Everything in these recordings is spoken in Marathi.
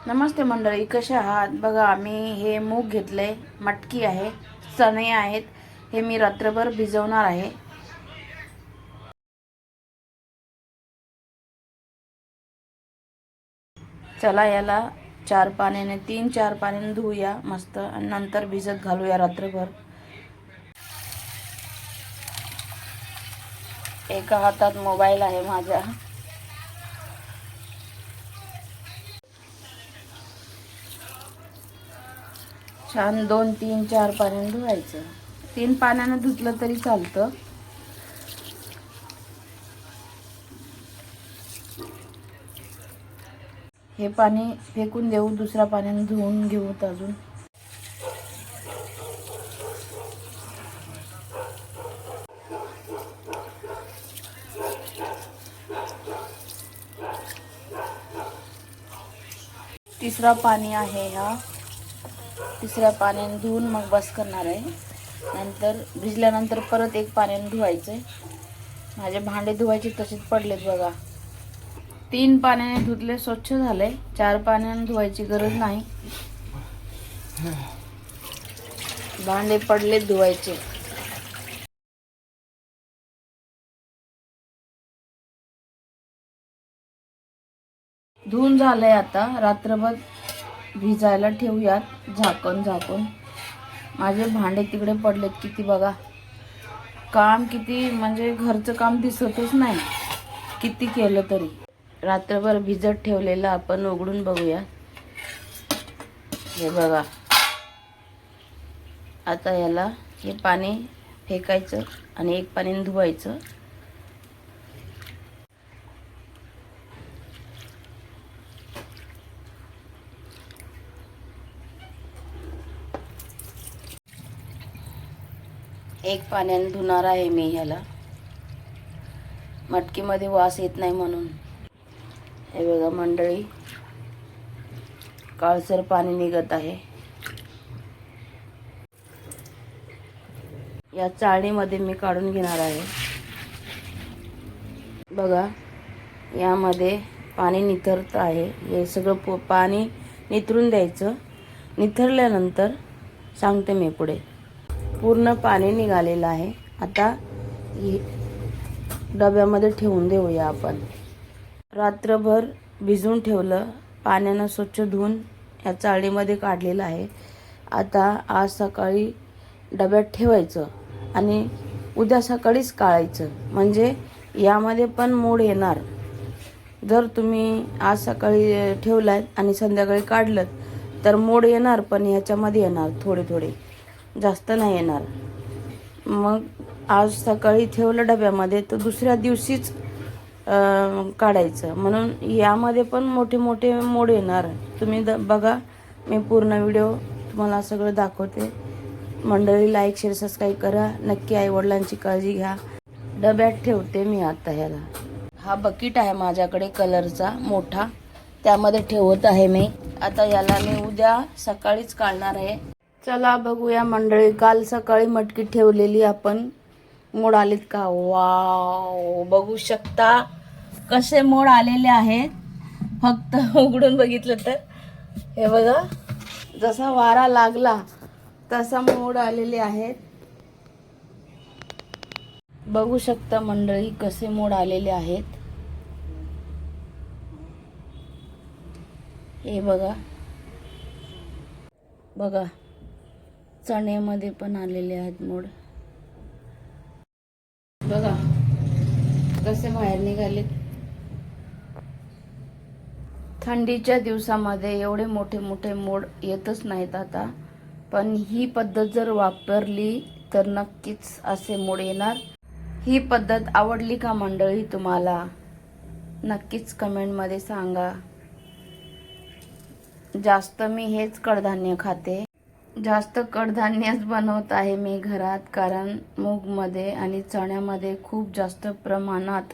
नमस्ते मंडळी, कशा आहात? बघा, आम्ही हे मूग घेतले, मटकी आहे, चणे आहेत. हे मी रात्रभर भिजवणार आहे. चला याला 3-4 पाण्याने धुवूया मस्त आणि नंतर भिजत घालूया रात्रभर. एका हातात मोबाईल आहे माझ्या. छान 2-3-4 पाण्याने धुवायचं. 3 पाण्याने धुतलं तरी चालतं. हे पाणी फेकून देऊ, दुसऱ्या पाण्याने धुवून घेऊ अजून. तिसरा पाणी आहे हा. तिसऱ्या पाण्याने धुवून मग बस करणार आहे. नंतर भिजल्यानंतर परत एक पाण्याने धुवायचं. माझे भांडे धुवायचे तसेच पडलेत बघा. 3 पाण्याने धुतले, स्वच्छ झाले. 4 पाण्याने धुवायची गरज नाही. भांडे पडले धुवायचे. धुवून झालंय. आता रात्रभर भिजायला ठेवूयात झाकून. माझे भांडे तिकडे पडलेत किती बघा. काम किती, म्हणजे घरचं काम दिसतच नाही किती केलं तरी. रात्रभर भिजत ठेवलेलं आपण उघडून बघूया. हे बघा, आता याला हे पाणी फेकायचं आणि एक पाण्याने धुवायचं. एक पाण्याने धुणार आहे मी ह्याला, मटकीमध्ये वास येत नाही म्हणून. हे बघा मंडळी, काळसर पाणी निघत आहे. या चाळणीमध्ये मी काढून घेणार आहे. बघा, यामध्ये पाणी निथरत आहे. हे सगळं पाणी निथरून द्यायचं. निथरल्यानंतर सांगते मी पुढे. पूर्ण पाणी निघालेलं आहे. आता डब्यामध्ये ठेवून देऊया आपण. रात्रभर भिजून ठेवलं, पाण्यानं स्वच्छ धुवून या चाळणीमध्ये काढलेलं आहे. आता आज सकाळी डब्यात ठेवायचं आणि उद्या सकाळीच काढायचं, म्हणजे यामध्ये पण मोड येणार. जर तुम्ही आज सकाळी ठेवलात आणि संध्याकाळी काढलं तर मोड येणार, पण ह्याच्यामध्ये येणार थोडे, जास्त नाही येणार. मग आज सकाळी ठेवलं डब्यामध्ये तर दुसऱ्या दिवशीच काढायचं, म्हणून यामध्ये पण मोठे मोड येणार. तुम्ही बघा, मी पूर्ण व्हिडिओ तुम्हाला सगळं दाखवते. मंडळी, लाईक शेअर सबस्क्राईब करा. नक्की आईवडिलांची काळजी घ्या. डब्यात ठेवते मी आता ह्याला. हा बकेट आहे माझ्याकडे कलरचा मोठा, त्यामध्ये ठेवत आहे मी. आता याला मी उद्या सकाळीच काढणार आहे. चला बघूया मंडळी, काल सकाळी मटकी ठेवलेली आपण, मोड आलेत का? वाव, बघू शकता कसे मोड आलेले आहेत. फक्त उघडून बघितलं तर हे बघा, जसा वारा लागला तसा मोड आलेले आहेत. बघू शकता मंडळी कसे मोड आलेले आहेत. हे बघा, चण्यामध्ये पण आलेले आहेत मोड. बघा कसे बाहेर निघालेत. थंडीच्या दिवसामध्ये एवढे मोठे मोड येतच नाहीत आता, पण ही पद्धत जर वापरली तर नक्कीच असे मोड येणार. ही पद्धत आवडली का मंडळी तुम्हाला? नक्कीच कमेंटमध्ये सांगा. जास्त मी हेच कडधान्य खाते. जास्त कडधान्यच बनवत आहे मी घरात, कारण मूगमध्ये आणि चण्यामध्ये खूप जास्त प्रमाणात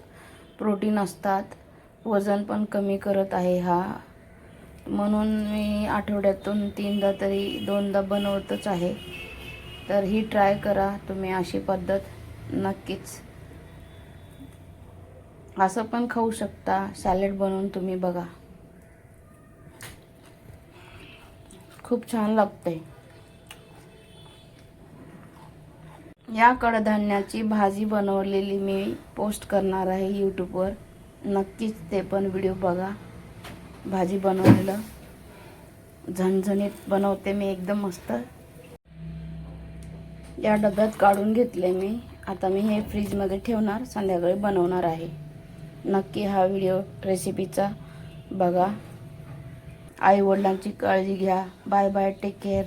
प्रोटीन असतात. वजन पण कमी करत आहे हा, म्हणून मी आठवड्यातून 3दा तरी 2दा बनवतच आहे. तर ही ट्राय करा तुम्ही अशी पद्धत नक्कीच. असं पण खाऊ शकता, सॅलेड बनवून तुम्ही बघा. खूप छान लागते. या कडधान्याची भाजी बनवलेली मी पोस्ट करणार आहे यूट्यूबवर. नक्कीच ते पण व्हिडिओ बघा. भाजी बनवलेलं झणझणीत बनवते मी एकदम मस्त. या डब्यात काढून घेतले मी. आता मी हे फ्रीजमध्ये ठेवणार, संध्याकाळी बनवणार आहे. नक्की हा व्हिडिओ रेसिपीचा बघा. आई वडिलांची काळजी घ्या. Bye bye, take care.